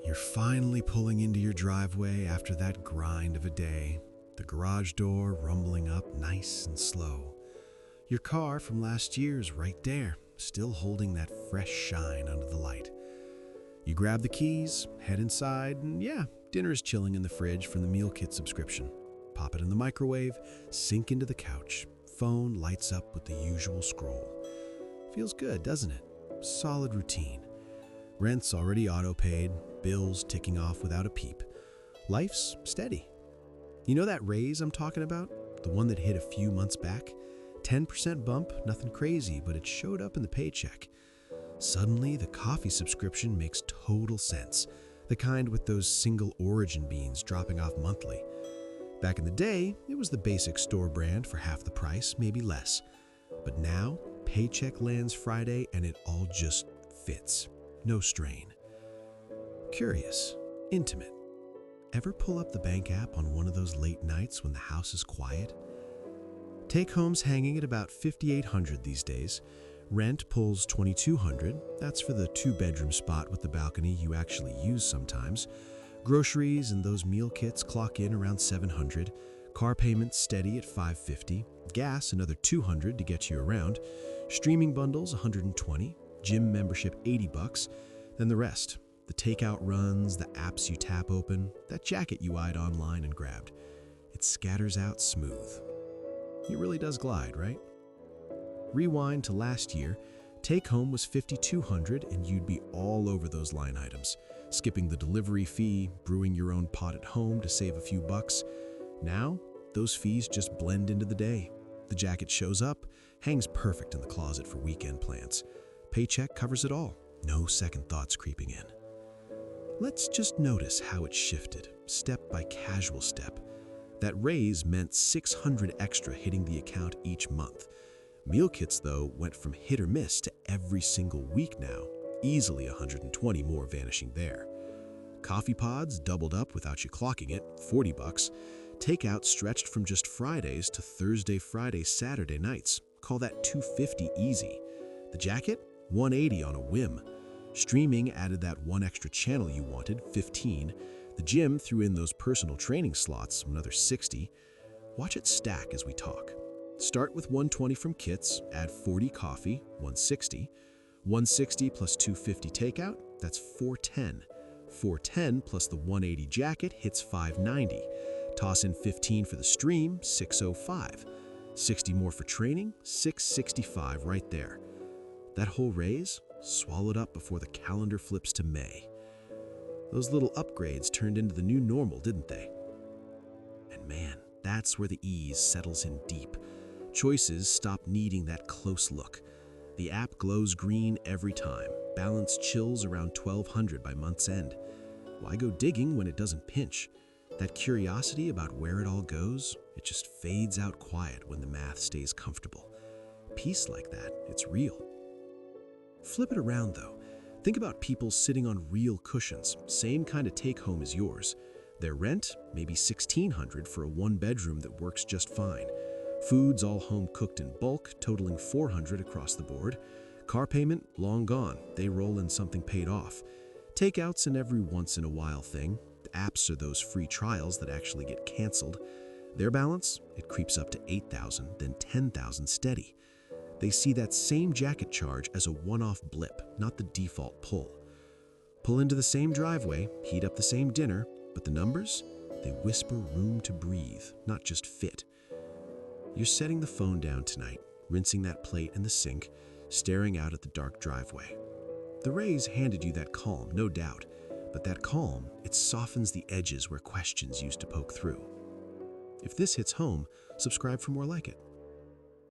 You're finally pulling into your driveway after that grind of a day, the garage door rumbling up nice and slow. Your car from last year's right there, still holding that fresh shine under the light. You grab the keys, head inside, and dinner is chilling in the fridge from the meal kit subscription. Pop it in the microwave, sink into the couch. Phone lights up with the usual scroll. Feels good, doesn't it? Solid routine. Rent's already auto-paid, bills ticking off without a peep. Life's steady. You know that raise I'm talking about? The one that hit a few months back? 10% bump, nothing crazy, but it showed up in the paycheck. Suddenly, the coffee subscription makes total sense. The kind with those single origin beans dropping off monthly. Back in the day, it was the basic store brand for half the price, maybe less. But now, paycheck lands Friday and it all just fits. No strain. Curious, intimate. Ever pull up the bank app on one of those late nights when the house is quiet? Take home's hanging at about $5,800 these days. Rent pulls $2,200. That's for the 2-bedroom spot with the balcony you actually use sometimes. Groceries and those meal kits clock in around $700. Car payments steady at $550. Gas another $200 to get you around. Streaming bundles $120. Gym membership $80. Then the rest. The takeout runs, the apps you tap open, that jacket you eyed online and grabbed. It scatters out smooth. It really does glide, right? Rewind to last year, take home was $5,200 and you'd be all over those line items, skipping the delivery fee, brewing your own pot at home to save a few bucks. Now, those fees just blend into the day. The jacket shows up, hangs perfect in the closet for weekend plans. Paycheck covers it all, no second thoughts creeping in. Let's just notice how it shifted, step by casual step. That raise meant $600 extra hitting the account each month. Meal kits, though, went from hit or miss to every single week now, easily $120 more vanishing there. Coffee pods doubled up without you clocking it, $40. Takeout stretched from just Fridays to Thursday, Friday, Saturday nights. Call that $250 easy. The jacket? $180 on a whim. Streaming added that one extra channel you wanted, $15. The gym threw in those personal training slots, another $60. Watch it stack as we talk. Start with $120 from kits, add $40 coffee, $160. $160 plus $250 takeout, that's $410. $410 plus the $180 jacket hits $590. Toss in $15 for the stream, $605. $60 more for training, $665 right there. That whole raise swallowed up before the calendar flips to May. Those little upgrades turned into the new normal, didn't they? And man, that's where the ease settles in deep. Choices stop needing that close look. The app glows green every time. Balance chills around $1,200 by month's end. Why go digging when it doesn't pinch? That curiosity about where it all goes, it just fades out quiet when the math stays comfortable. Peace like that, it's real. Flip it around though. Think about people sitting on real cushions, same kind of take-home as yours. Their rent, maybe $1,600 for a 1-bedroom that works just fine. Food's all home-cooked in bulk, totaling $400 across the board. Car payment, long gone. They roll in something paid off. Takeout's an every once-in-a-while thing. The apps are those free trials that actually get canceled. Their balance, it creeps up to $8,000, then $10,000 steady. They see that same jacket charge as a one-off blip, not the default pull. Pull into the same driveway, heat up the same dinner, but the numbers, they whisper room to breathe, not just fit. You're setting the phone down tonight, rinsing that plate in the sink, staring out at the dark driveway. The raise handed you that calm, no doubt, but that calm, it softens the edges where questions used to poke through. If this hits home, subscribe for more like it.